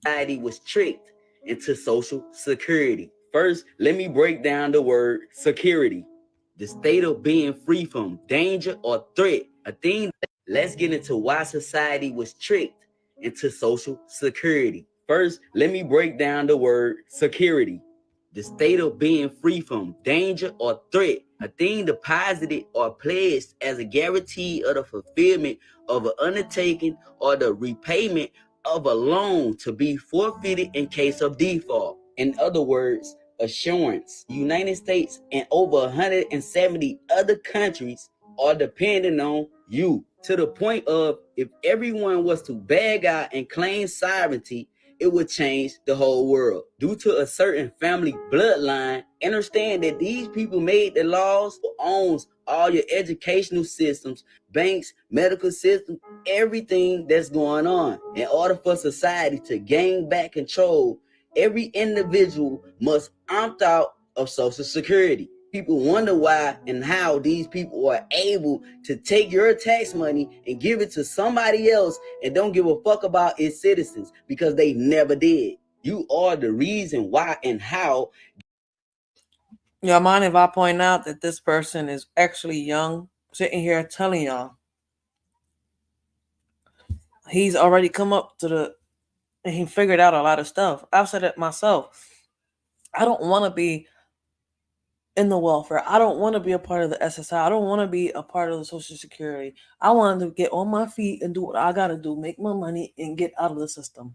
society was tricked into social security. First, let me break down the word security. The state of being free from danger or threat. A thing. Let's get into why society was tricked into social security. First, let me break down the word security. The state of being free from danger or threat. A thing deposited or pledged as a guarantee of the fulfillment of an undertaking or the repayment of a loan to be forfeited in case of default. In other words, assurance. United States and over 170 other countries are depending on you, to the point of if everyone was to bag out and claim sovereignty, it would change the whole world. Due to a certain family bloodline, understand that these people made the laws, owns all your educational systems, banks, medical systems, everything that's going on. In order for society to gain back control, every individual must opt out of Social Security. People wonder why and how these people are able to take your tax money and give it to somebody else and don't give a fuck about its citizens, because they never did. You are the reason why and how. Y'all mind if I point out that this person is actually young, sitting here telling y'all he's already come up to the and he figured out a lot of stuff. I've said it myself. I don't want to be in the welfare. I don't want to be a part of the SSI. I don't want to be a part of the Social Security. I want to get on my feet and do what I got to do, make my money, and get out of the system.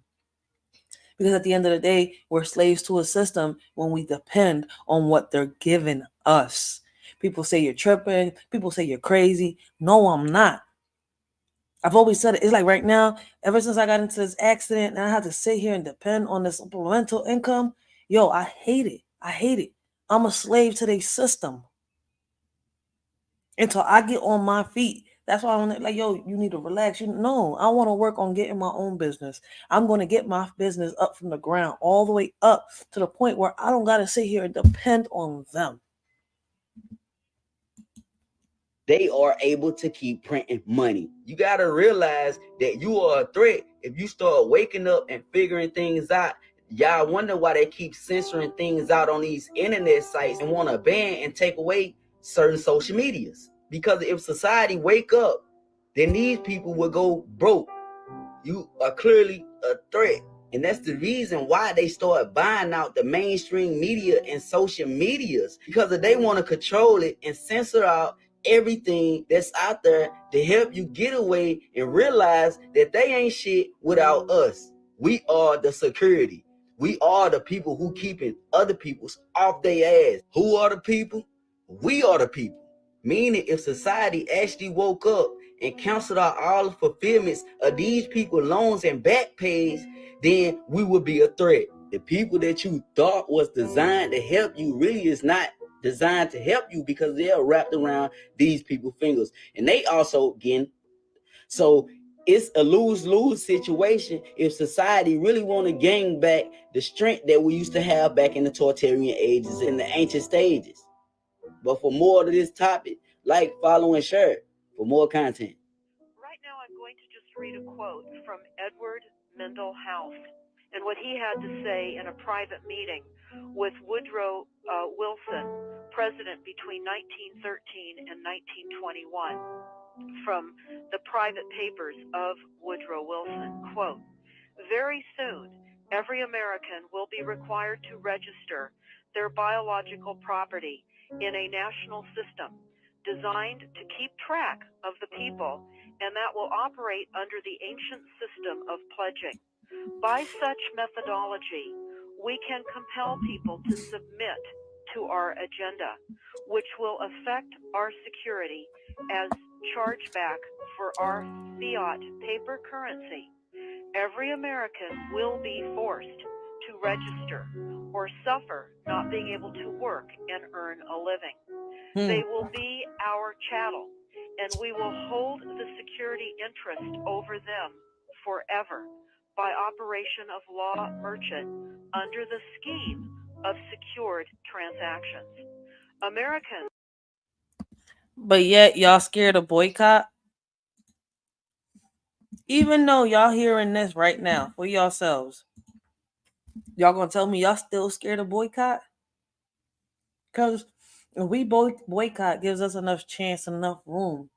Because at the end of the day, we're slaves to a system when we depend on what they're giving us. People say you're tripping. People say you're crazy. No, I'm not. I've always said it. It's like right now, ever since I got into this accident and I had to sit here and depend on this supplemental income, yo, I hate it. I hate it. I'm a slave to their system until I get on my feet. That's why I'm like, yo, you need to relax. No, I want to work on getting my own business. I'm going to get my business up from the ground all the way up to the point where I don't got to sit here and depend on them. They are able to keep printing money. You got to realize that you are a threat if you start waking up and figuring things out. Y'all wonder why they keep censoring things out on these internet sites and want to ban and take away certain social medias. Because if society wake up, then these people will go broke. You are clearly a threat. And that's the reason why they start buying out the mainstream media and social medias, because they want to control it and censor out everything that's out there to help you get away and realize that they ain't shit without us. We are the security. We are the people who keeping other people's off their ass. Who are the people? We are the people. Meaning, if society actually woke up and canceled out all the fulfillments of these people loans and back pays, then we would be a threat. The people that you thought was designed to help you really is not designed to help you, because they are wrapped around these people's fingers. And they also, again, so it's a lose-lose situation if society really want to gain back the strength that we used to have back in the Totalitarian ages, in the ancient stages. But for more of this topic, like, follow, and share for more content. Right now, I'm going to just read a quote from Edward Mendell House and what he had to say in a private meeting with Woodrow Wilson, president between 1913 and 1921, from the private papers of Woodrow Wilson. Quote, "Very soon, every American will be required to register their biological property in a national system designed to keep track of the people, and that will operate under the ancient system of pledging. By such methodology, we can compel people to submit to our agenda, which will affect our security as chargeback for our fiat paper currency. Every American will be forced to register or suffer not being able to work and earn a living. They will be our chattel, and we will hold the security interest over them forever by operation of law merchant under the scheme of secured transactions. Americans." But yet, y'all scared of boycott? Even though y'all hearing this right now for yourselves. Y'all gonna tell me y'all still scared of boycott? Because if we boycott gives us enough chance, enough room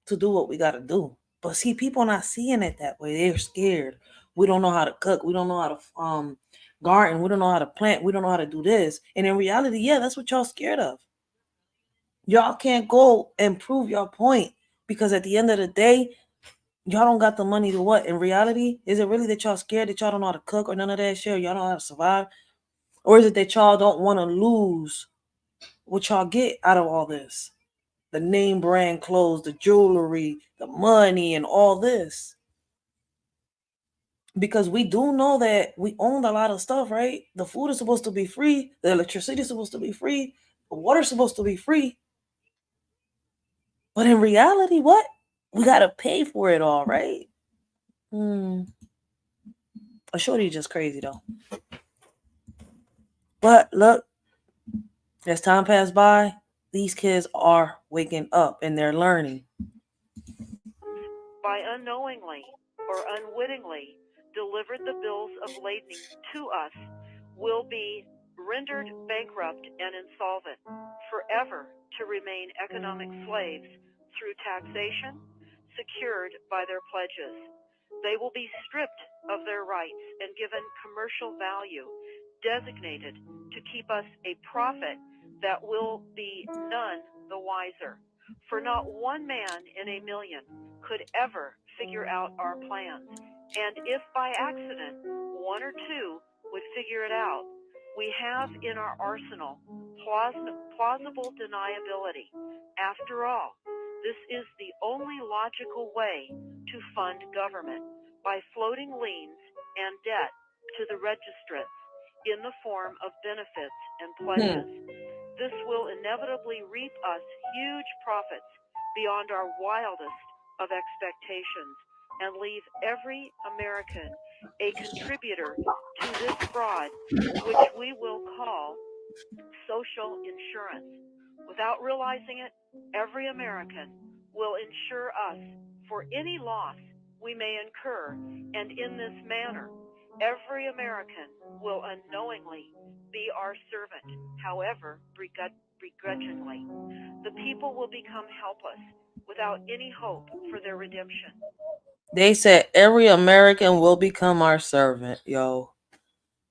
to do what we gotta do. But see, people not seeing it that way. They're scared. We don't know how to cook. We don't know how to garden. We don't know how to plant. We don't know how to do this. And in reality, yeah, that's what y'all scared of. Y'all can't go and prove your point because at the end of the day, y'all don't got the money to what? In reality, is it really that y'all scared that y'all don't know how to cook or none of that shit? Or y'all don't know how to survive? Or is it that y'all don't want to lose what y'all get out of all this? The name brand clothes, the jewelry, the money, and all this. Because we do know that we own a lot of stuff, right? The food is supposed to be free, the electricity is supposed to be free, the water is supposed to be free. But in reality, what? We gotta pay for it all, right? A shorty just crazy though. But look, as time passed by, these kids are waking up and they're learning. By unknowingly or unwittingly delivered the bills of lading to us will be rendered bankrupt and insolvent, forever to remain economic slaves through taxation secured by their pledges. They will be stripped of their rights and given commercial value, designated to keep us a profit that will be none the wiser. For not one man in a million could ever figure out our plans. And if by accident one or two would figure it out, we have in our arsenal plausible deniability. After all, this is the only logical way to fund government, by floating liens and debt to the registrants in the form of benefits and pledges. This will inevitably reap us huge profits beyond our wildest of expectations and leave every American a contributor to this fraud, which we will call social insurance. Without realizing it, every American will insure us for any loss we may incur, and in this manner, every American will unknowingly be our servant, however begrudgingly. The people will become helpless without any hope for their redemption. They said every American will become our servant, yo.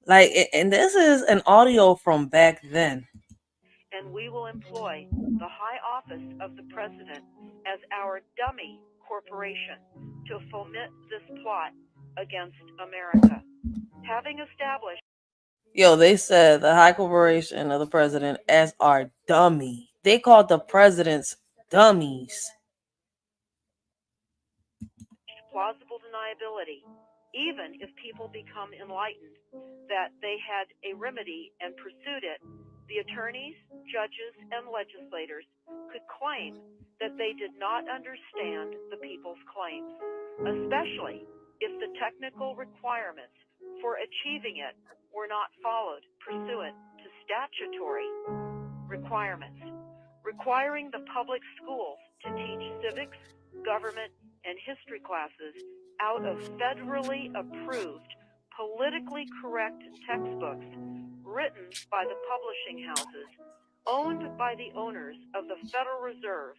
Like, and this is an audio from back then. And we will employ the high office of the president as our dummy corporation to foment this plot against America. Having established Yo, they said the high corporation of the president as our dummy. They called the presidents dummies. plausible deniability, even if people become enlightened that they had a remedy and pursued it, the attorneys, judges, and legislators could claim that they did not understand the people's claims, especially if the technical requirements for achieving it were not followed pursuant to statutory requirements, requiring the public schools to teach civics, government, and history classes out of federally approved, politically correct textbooks written by the publishing houses, owned by the owners of the Federal Reserve,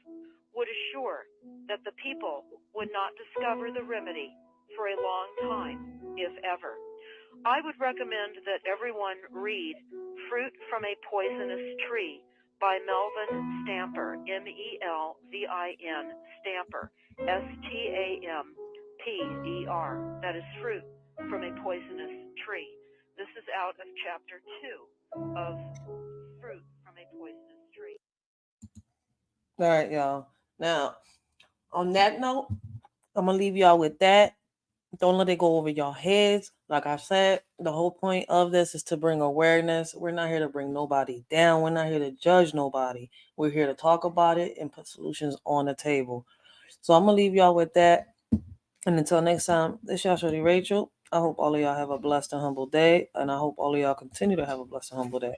would assure that the people would not discover the remedy for a long time, if ever. I would recommend that everyone read Fruit from a Poisonous Tree by Melvin Stamper, Melvin Stamper, Stamper. That is Fruit from a Poisonous Tree. This is out of chapter 2 of Fruit from a Poisonous Tree. All right, y'all. Now, on that note, I'm going to leave y'all with that. Don't let it go over your heads. Like I said, the whole point of this is to bring awareness. We're not here to bring nobody down. We're not here to judge nobody. We're here to talk about it and put solutions on the table. So I'm going to leave y'all with that. And until next time, this y'all shorty Rachel. I hope all of y'all have a blessed and humble day. And I hope all of y'all continue to have a blessed and humble day.